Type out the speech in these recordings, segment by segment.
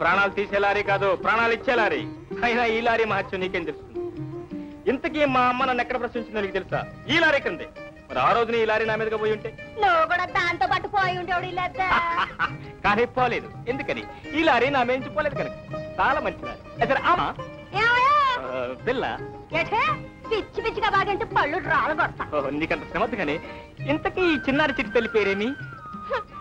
ప్రాణాలు తీసే లారీ కాదు, ప్రాణాలు ఇచ్చే లారీ. అయినా ఈ లారీ మహత్యం నీకేం తెలుస్తుంది? ఇంతకీ మా అమ్మ నన్ను ఎక్కడ ప్రశ్నించిందో నీకు తెలుసా? ఈ లారీ కిందే. మరి ఆ రోజున ఈ లారీ నా మీదగా పోయి ఉంటే నువ్వు కూడా దాంతో పాటు పోయి ఉండేవాడు. కానీ పోలేదు. ఎందుకని? ఈ లారీ నా మీద పోలేదు కనుక. చాలా మంచి లారీ. సరే అమ్మా పిల్ల పిచ్చి పిచ్చిగా బాగంటే పళ్ళు రాలు కొడతా. నీకంత శ్రమద్దు కానీ ఇంతకీ ఈ చిన్నారి చిట్టి తల్లి పేరేమి?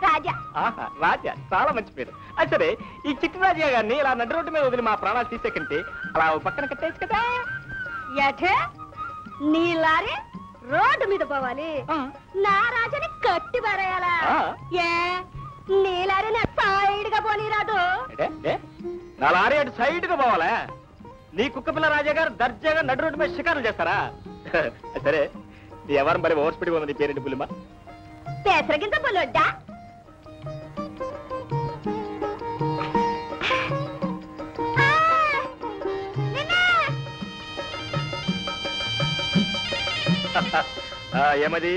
రాజా. ఆహా, రాజా, చాలా మంచి పేరు. అది సరే, ఈ చిట్టి రాజా గారిని ఇలా నడి రోడ్డు మీద వదిలి మా ప్రాణాలు తీసేకంటే అలా పక్కన కట్టేసి కదా. నీ లారీ రోడ్డు మీద పోవాలి, నా రాజాని కట్టి పడేయాలా? ఏ నీ లారీ సైడ్ గా పోనీ రాదు. నా లారీ అటు సైడ్ గా పోవాలా? నీ కుక్క పిల్ల రాజా గారు దర్జాగా నడి రోడ్డు మీద షికారులు చేస్తారా? సరే, నీ ఎవరు మరి ఓవర్ స్పీడ్ ఉంది. నీ పేరేంటి పులిమా? పెసరగింత పుల్లొడ్డా. ఏమది?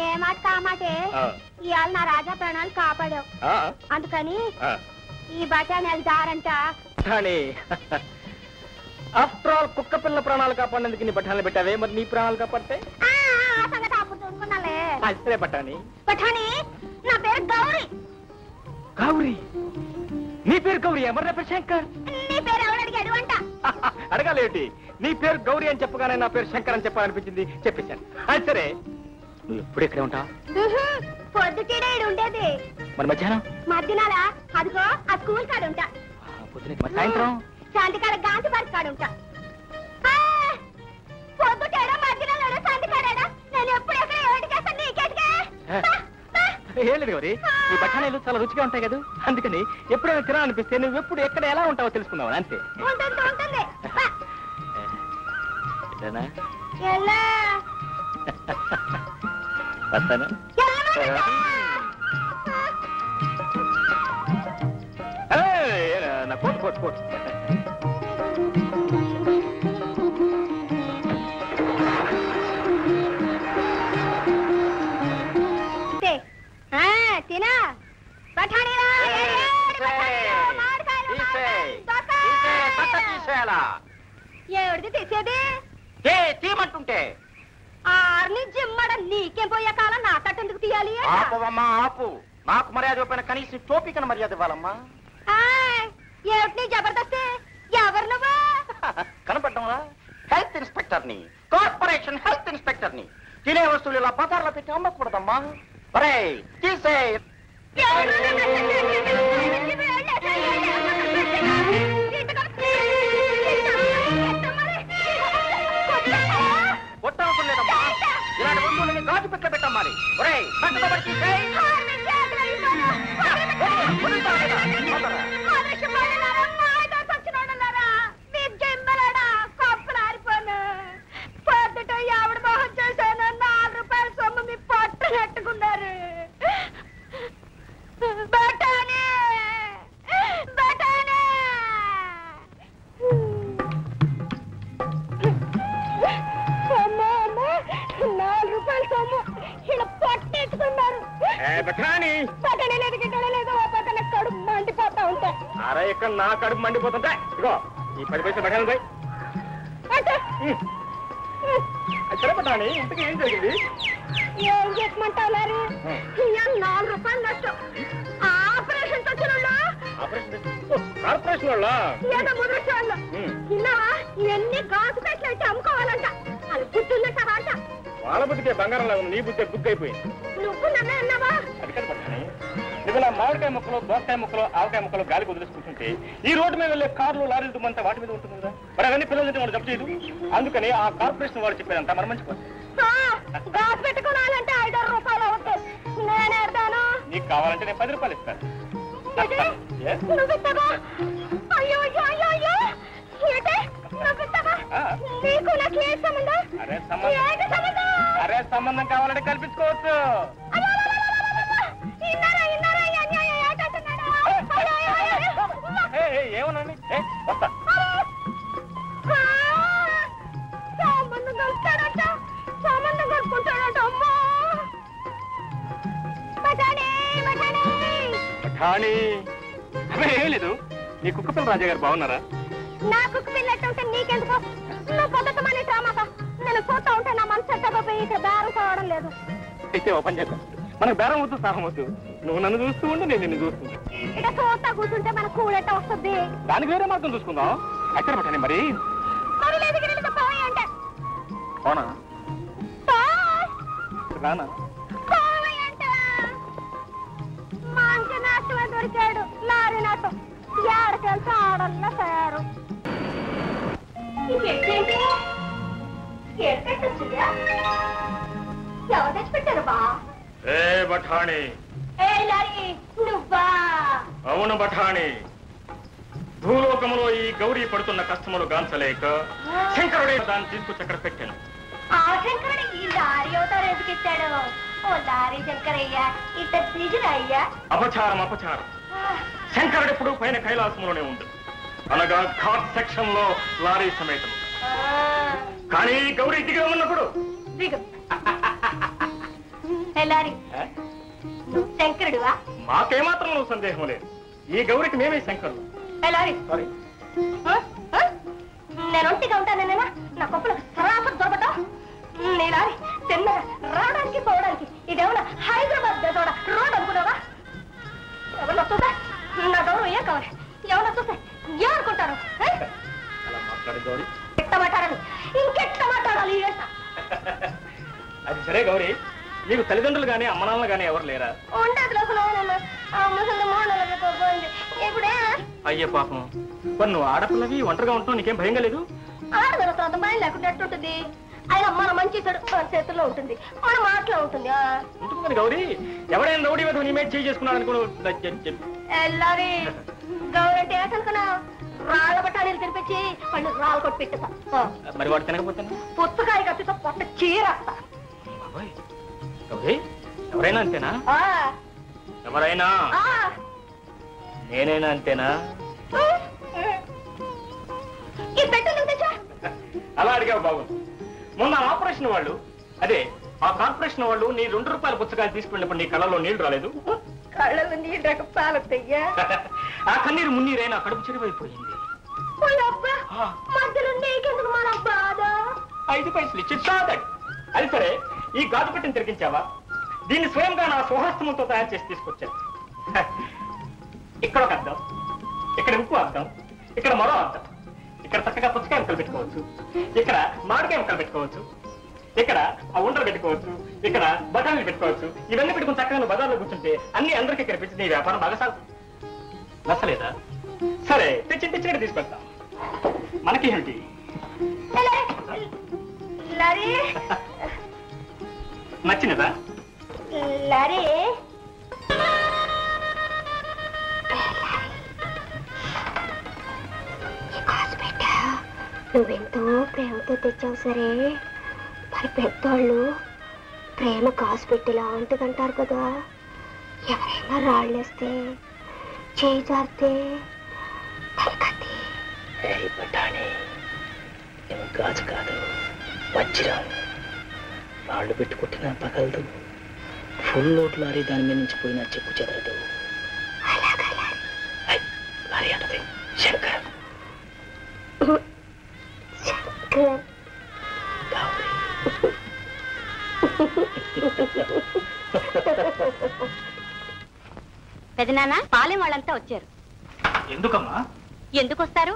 ఏ మాట కామాటే ఇవాళ నా రాజా ప్రాణాలు కాపాడావు, అందుకని ఈ బఠానీ దారంట. ఆఫ్టర్ ఆల్ కుక్క పిల్ల ప్రాణాలు కాపాడేందుకు నీ బఠానీ పెట్టావే, మరి నీ ప్రాణాలు కాపాడితే? సరే బఠానీ. బఠానీ నా పేరు గౌరీ. గౌరీ? నీ పేరు గౌరీ? ఎవరు నా పేరు శంకర్. నీ పేరు ఎవరు అడిగాడు అంట? అడగాలేటి? నీ పేరు గౌరీ అని చెప్పగానే నా పేరు శంకర్ అని చెప్పాలనిపించింది, చెప్పేశాను. అది సరే, నువ్వు ఎప్పుడు ఇక్కడే ఉంటావు? పొద్దుటీడే ఉండేది. మరి మధ్యాహ్నం? మధ్యాహ్నాల అదిగో ఆ స్కూల్ కాడ ఉంటా. సాయంత్రం శాంతికాడ గాంధీ పార్క్ కాడ ఉంటా. పొద్దుటేడా మధ్యాహ్నం శాంతికాడా? నేను ఎప్పుడు ఎక్కడ ఏమిటి చేస్తాను నీకేటిగా? ఏం లేదు గౌరీ, ఈ బఠానీలు చాలా రుచిగా ఉంటాయి కదా, అందుకని ఎప్పుడైనా తినాలనిపిస్తే నువ్వు ఎప్పుడు ఎక్కడ ఎలా ఉంటావో తెలుసుకుందావు అంతే. ఉంటుంది. వస్తాను. నా కోట్ కోట్ కోట్. తినా బఠానీలా ఎవరిది తీసేది? తీయమంటుంటే ఆర్ని జిమ్మడ నీకేం పోయే కాలం నా తట్టెందుకు తీయాలి? ఆపవమ్మా ఆపు. నాకు మర్యాద ఇవ్వకపోయినా కనీసం టోపీకన మర్యాద ఇవ్వాలమ్మా. ఏమిటి జబర్దస్త్? ఎవరు నువ్వు? కనపడ్డంలా? హెల్త్ ఇన్స్పెక్టర్ ని, కార్పొరేషన్ హెల్త్ ఇన్స్పెక్టర్ ని. తినే వస్తువులు ఇలా బజార్లో పెట్టి అమ్మకూడదమ్మా. తీసే కొట్టవసలేదమ్మా. ఇలాంటి వస్తువులని గాజు పెట్ల పెట్టమ్మాలి. ఎవడు మోహన్ చేశాను? 4 రూపాయల సొమ్ము మీ పట్టు కట్టుకున్నారు. బఠానీ బఠానీ 4 రూపాయల సొమ్ము ఇలా పట్టేసుకున్నారు. బఠానీ బఠానీ లేదు గిట్టడం లేదు. ఓ పక్కన కడుపు మండిపోతా ఉంటాయి. అరే ఇక్కడ నా కడుపు మండిపోతుంటాయి. ఇదిగో ఈ 10 పైసలు బఠానీ పోయి. సరే బఠానీ, ఇంతకీ ఏం జరిగింది? ఏం చెప్పమంటావు? 4 రూపాయలు నష్టం. ఆపరేషన్ వచ్చిన కార్పొరేషన్ వాళ్ళ ఏదో ముద్రక్ష వాళ్ళు విన్నావా? ఇవన్నీ గాజు పెట్లు అయితే అమ్ముకోవాలంట. అది గుర్తుందంట అంట. వాళ్ళ బుద్ధికే బంగారం లాగా నీ బుద్ధి బుక్ అయిపోయింది. నువ్వు నన్నే అన్నావా? అది కదా పట్టాని. ఇదిలా మామిడికాయ ముక్కలు, దోసకాయ ముక్కలు, ఆవకాయ ముక్కలు గాలికి వదిలేసి కూర్చుంటే ఈ రోడ్డు మీద వెళ్ళే కార్లు, లారీలు తుమ్మంతా వాటి మీద ఉంటుంది కదా. మరి అవన్నీ పిల్లలు తింటే వాడు జబ్బు చేయదు. అందుకని ఆ కార్పొరేషన్ వాడు చెప్పేదంతా మరి మంచిపోతుంది. గాజు పెట్టుకోవాలంటే 5 రూపాయలు అవుతాయి. నేనే ఎడతాను. నీకు కావాలంటే నేను 10 రూపాయలు ఇస్తాను. నువ్వు ఇస్తావా? అయ్యో అయ్యో అయ్యో అయ్యో ఏంటే నువ్వు ఇస్తావా? నీకు నాకు ఏ సంబంధం? అరే సంబంధం కావాలంటే కల్పించుకోవచ్చు. ఏమనండి వస్తా. సంబంధం కలుస్తాడట, సంబంధం కలుపుకుంటాడట. అమ్మా బఠానీ ఏం లేదు, నీ కుక్కపిల్ల రాజా గారు బాగున్నారా? నా కుక్క పిల్లట్టు ఉంటే నీకెందుకు? నువ్వు పొద్దుతమని డ్రామాక నేను చూస్తా ఉంటే నా మనసు ఎట్టకపోయి ఇక్కడ బేరం కావడం లేదు. అయితే ఓ పని చేద్దాం, మనకు బేరం వద్దు, సాహం వద్దు. నువ్వు నన్ను చూస్తూ ఉండు, నేను నిన్ను చూస్తుంటా. ఇక చూస్తా కూర్చుంటే మన కూడెట్ట వస్తుంది. దానికి వేరే మార్గం చూసుకుందాం. అక్కడ పట్టండి మరి. మరి లేదు గిన్నెలతో పోయి అంటే అవునా? రానా? మంచి నాటమే దొరికాడు, లారీ నాటం. ఏడకెళ్తే ఆడల్లా తయారు. ఎవరు తెచ్చిపెట్టారు బా? ఏ బఠాణి. ఏ లారీ నువ్వా? అవును బఠాణి. భూలోకములో ఈ గౌరీ పడుతున్న కష్టములు గాంచలేక శంకరుడే దాన్ని తీసుకొచ్చి అక్కడ పెట్టాను. ఆ శంకరుడు ఈ లారీ అవుతారు ఎందుకెత్తాడు? ఓ లారీ శంకరయ్యా, ఇట్ట నిజురయ్యా. అపచారం అపచారం. శంకరుడు ఎప్పుడు పైన కైలాసంలోనే ఉంది, అనగా ఘాట్ సెక్షన్ లో లారీ సమేతం. కానీ గౌరీ దిగి ఉన్నప్పుడు దిగు. లారీ నువ్వు శంకరుడువా? మాకేమాత్రం నువ్వు సందేహం లేదు. ఈ గౌరికి మేమే శంకరుడు. లారీ సారీ, నేను ఒంటిగా ఉంటానేనా? నా కొప్పులకు సరాసరి దొరకటం. నీ లారీ తిన్నగా రావడానికి పోవడానికి ఇదేమన్నా హైదరాబాద్ దేశం రోడ్ అనుకున్నావా? ఎవరన్నా చూసా నా గౌరవం ఏం కావాలి? ఎవరన్నా చూస్తే ఏమనుకుంటారు? అలా మాట్లాడే గౌరీ. ఎట్ట మాట్లాడాలి, ఇంకెట్ట మాట్లాడాలి? అది సరే గౌరీ, నీకు తల్లిదండ్రులు గానీ అమ్మనాన్నలు గానీ ఎవరు లేరా? ఉండేది ముసలి మోడలతో పోయింది. ఇప్పుడే అయ్యే పాపం, మరి నువ్వు ఆడపిల్లవి ఒంటరిగా ఉంటావు, నీకేం భయంగా లేదు? ఆడదల సొంత భయం లేకుండా ఎట్టుంటుంది? అయినా మన మంచి చెడు మన చేతుల్లో ఉంటుంది, మన మాటలో ఉంటుంది. ఉంటుంది గౌరీ. ఎవరైనా రౌడీ వద్ద నీ మీద చేయి చేసుకున్నాడు అనుకో. ఎల్లారి గౌరీ అంటే ఏకనుకున్నా రాళ్ళ బట్టానీలు తినిపించి వాళ్ళు రాళ్ళు కొట్టి పెట్టేస్తా. మరి వాడు తినకపోతాను పుచ్చకాయ కత్తితో పొట్ట చీరేస్తా. గౌరీ, ఎవరైనా అంతేనా? ఎవరైనా? నేనైనా అంతేనా? ఈ పెట్టెలు తెచ్చా. అలా అడిగావు బాగుంది. మొన్న ఆపరేషన్ వాళ్ళు, అదే ఆ కార్పొరేషన్ వాళ్ళు నీ 2 రూపాయల పుచ్చకాయలు తీసుకున్నప్పుడు నీ కళ్ళలో నీళ్లు రాలేదు? కళ్ళలో నీళ్ళు పాలయ్యా. ఆ కన్నీరు మున్నీరైనా కడుపు చెరువైపోయింది. మధ్యలో నీకెందుకు మన బాధ? 5 పైసలు ఇచ్చి చాదండి. అది సరే, ఈ గాజు పెట్టిని తిరిగించావా? దీన్ని స్వయంగా నా స్వహస్తములతో తయారు చేసి తీసుకొచ్చాను. ఇక్కడ ఒక అద్దం, ఇక్కడ ఇంకో అద్దం, ఇక్కడ మరో అద్దం. ఇక్కడ చక్కగా పుచ్చకాయ ముక్కలు పెట్టుకోవచ్చు, ఇక్కడ మామిడికాయ ముక్కలు పెట్టుకోవచ్చు, ఇక్కడ ఆ ఉండలు పెట్టుకోవచ్చు, ఇక్కడ బఠానీలు పెట్టుకోవచ్చు. ఇవన్నీ పెట్టుకుని చక్కగా నువ్వు బజార్లో కూర్చుంటే అన్ని అందరికీ కనిపించి నీ వ్యాపారం బాగా సాగుతుంది. నచ్చలేదా? సరే, తెచ్చి తీసుకెళ్తాం. మనకి ఏమిటి? నచ్చినదా? లారీ నువ్వెంతో ప్రేమతో తెచ్చావు సరే, మరి పెద్దోళ్ళు ప్రేమ కాసు పెట్టి లాంటిదంటారు కదా. ఎవరైనా రాళ్ళేస్తే చేయి జారితే గాజు కాదు, వజ్రం. రాళ్ళు పెట్టి కొట్టినా పగలదు, ఫుల్ లోడ్ లారీ దాని మీద నుంచి పోయినా చెప్పు చెదరదు. లారీ అంటది శంకర్. పెదనాన్న, పాలెం వాళ్ళంతా వచ్చారు. ఎందుకమ్మా? ఎందుకు వస్తారు?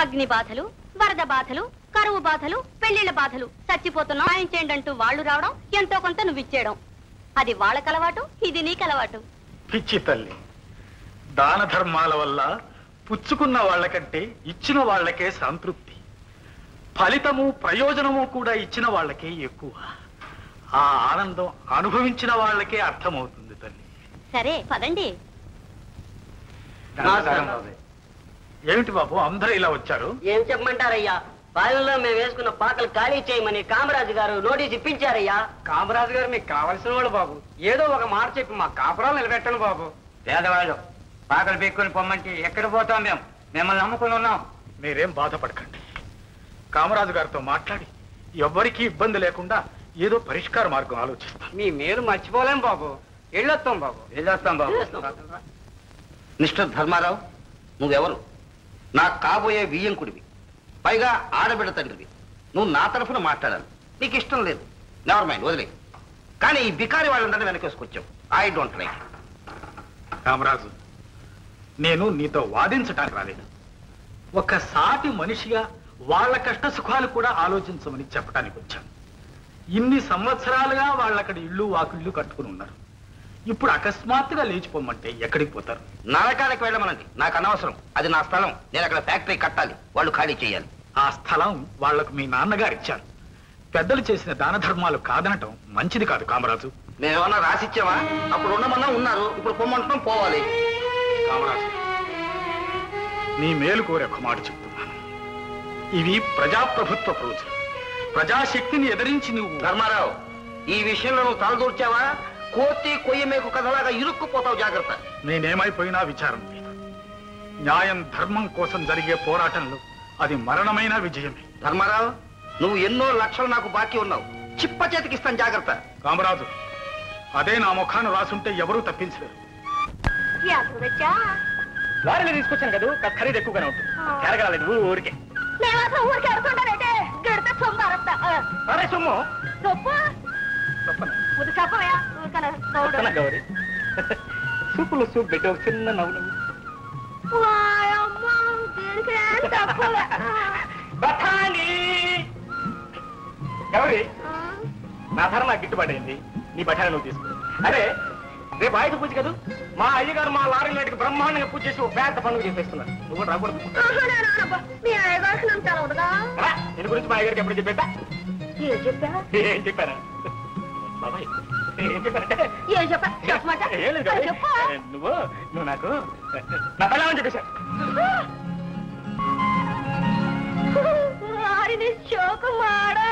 అగ్ని బాధలు, వరద బాధలు, కరువు బాధలు, పెళ్లిళ్ల బాధలు, చచ్చిపోతున్నాం ఆయన చేయండి అంటూ వాళ్ళు రావడం, ఎంతో కొంత నువ్వు ఇచ్చేయడం. అది వాళ్ళకి అలవాటు, ఇది నీకు అలవాటు. పిచ్చి తల్లి, దాన ధర్మాల వల్ల పుచ్చుకున్న వాళ్ళకంటే ఇచ్చిన వాళ్ళకే సంతృప్తి, ఫలితము ప్రయోజనము కూడా ఇచ్చిన వాళ్ళకే ఎక్కువ. ఆ ఆనందం అనుభవించిన వాళ్ళకే అర్థమవుతుంది తల్లి. సరే పదండి. ఏమిటి బాబు అందరూ ఇలా వచ్చారు? ఏం చెప్పమంటారయ్యా, బావిలో మేము వేసుకున్న పాకలు ఖాళీ చేయమని కామరాజు గారు నోటీస్ ఇప్పించారయ్యా. కామరాజు గారు మీకు కావలసిన వాడు బాబు, ఏదో ఒక మాట చెప్పి మా కాపురాలు నిలబెట్టండి బాబు. పేదవాళ్ళు పాకలు పీక్కుని పొమ్మంటే ఎక్కడ పోతాం? మేము మిమ్మల్ని నమ్ముకుని ఉన్నాం. మీరేం బాధపడకండి, కామరాజు గారితో మాట్లాడి ఎవ్వరికీ ఇబ్బంది లేకుండా ఏదో పరిష్కార మార్గం ఆలోచిస్తాం. మీ మేలు మర్చిపోలేం బాబు, వెళ్ళొస్తాం బాబు. వెళ్ళొస్తాం బాబు. మిస్టర్ ధర్మారావు, నువ్వెవరు? నాకు కాబోయే వియ్యంకుడివి, పైగా ఆడబిడ్డ తండ్రివి. నువ్వు నా తరఫున మాట్లాడాలి. నీకు ఇష్టం లేదు, నెవర్ మైండ్, వదిలే. కానీ ఈ బికారి వాళ్ళందరినీ వెనకేసుకొచ్చావు. I don't like. కామరాజు, నేను నీతో వాదించటానికి రాలేదు. ఒక సాటి మనిషిగా వాళ్ళ కష్ట సుఖాలు కూడా ఆలోచించమని చెప్పడానికి వచ్చాను. ఇన్ని సంవత్సరాలుగా వాళ్ళక్కడ ఇళ్ళు వాకిళ్ళు కట్టుకుని ఉన్నారు. ఇప్పుడు అకస్మాత్తుగా లేచిపోమంటే ఎక్కడికి పోతారు? నరకానికి వెళ్ళమనండి, నాకు అనవసరం. అది నా స్థలం. నేను అక్కడ ఫ్యాక్టరీ కట్టాలి, వాళ్ళు ఖాళీ చేయాలి. ఆ స్థలం వాళ్లకు మీ నాన్నగారు ఇచ్చారు. పెద్దలు చేసిన దాన ధర్మాలు కాదనటం మంచిది కాదు కామరాజు. మేమేమన్నా రాసిచ్చావా? అప్పుడు ఉండమన్నా ఉన్నారు, ఇప్పుడు పొమ్మంటున్నాం, పోవాలి. కామరాజు, నీ మేలు కోరే ఒక మాట చెప్తున్నాను. ఇవి ప్రజాప్రభుత్వ రోజులు. ప్రజాశక్తిని ఎదిరించి నువ్వు... ధర్మారావు, ఈ విషయంలో నువ్వు తలదూర్చావా కోతి కొయ్య మేకు కథలాగా ఇరుక్కుపోతావు. జాగ్రత్త. నేనేమైపోయినా విచారం లేదు. న్యాయం ధర్మం కోసం జరిగే పోరాటంలో అది మరణమైన విజయమే. ధర్మారావు, నువ్వు ఎన్నో లక్షలు నాకు బాకీ ఉన్నావు. చిప్ప చేతికిస్తాను, జాగ్రత్త. కామరాజు, అదే నా ముఖాన్ని రాసుంటే ఎవరూ తప్పించలేరు. లారీలో తీసుకొచ్చాను కదా, కాస్త ఖరీదు ఎక్కువగానే ఉంటుంది. ఎరగలేదు ఊరికే. ఊరికి అడుగుతుంటానంటే గడితే సొమ్ము అరస్తా. అరే సొమ్ము సొప్పు ముందు చెప్పవయా పక్కన గౌరీ. సూపులో సూప్ పెట్టి ఒక చిన్న నవ్వు నవ్వు. బఠానీ గౌరీ, నా ధర నాకు గిట్టుబాటు అయింది. నీ బఠానీ నువ్వు తీసుకో. అరే, రేపు ఆయుధ పూజ కదా, మా అయ్యగారు మా లారీ నాటికి బ్రహ్మాండంగా పూజ చేసి ఒక పెద్ద పండుగ చేసేస్తున్నారు. నువ్వు కూడా రాకూడదు. దీని గురించి మా అయ్యగారికి ఎప్పుడు చెప్పేట? ఏం చెప్పారా బాబాయ్? ఏం చెప్పారంటే నువ్వు నాకు నా పెళ్ళామని చెప్పేశారు. శోకం మాడా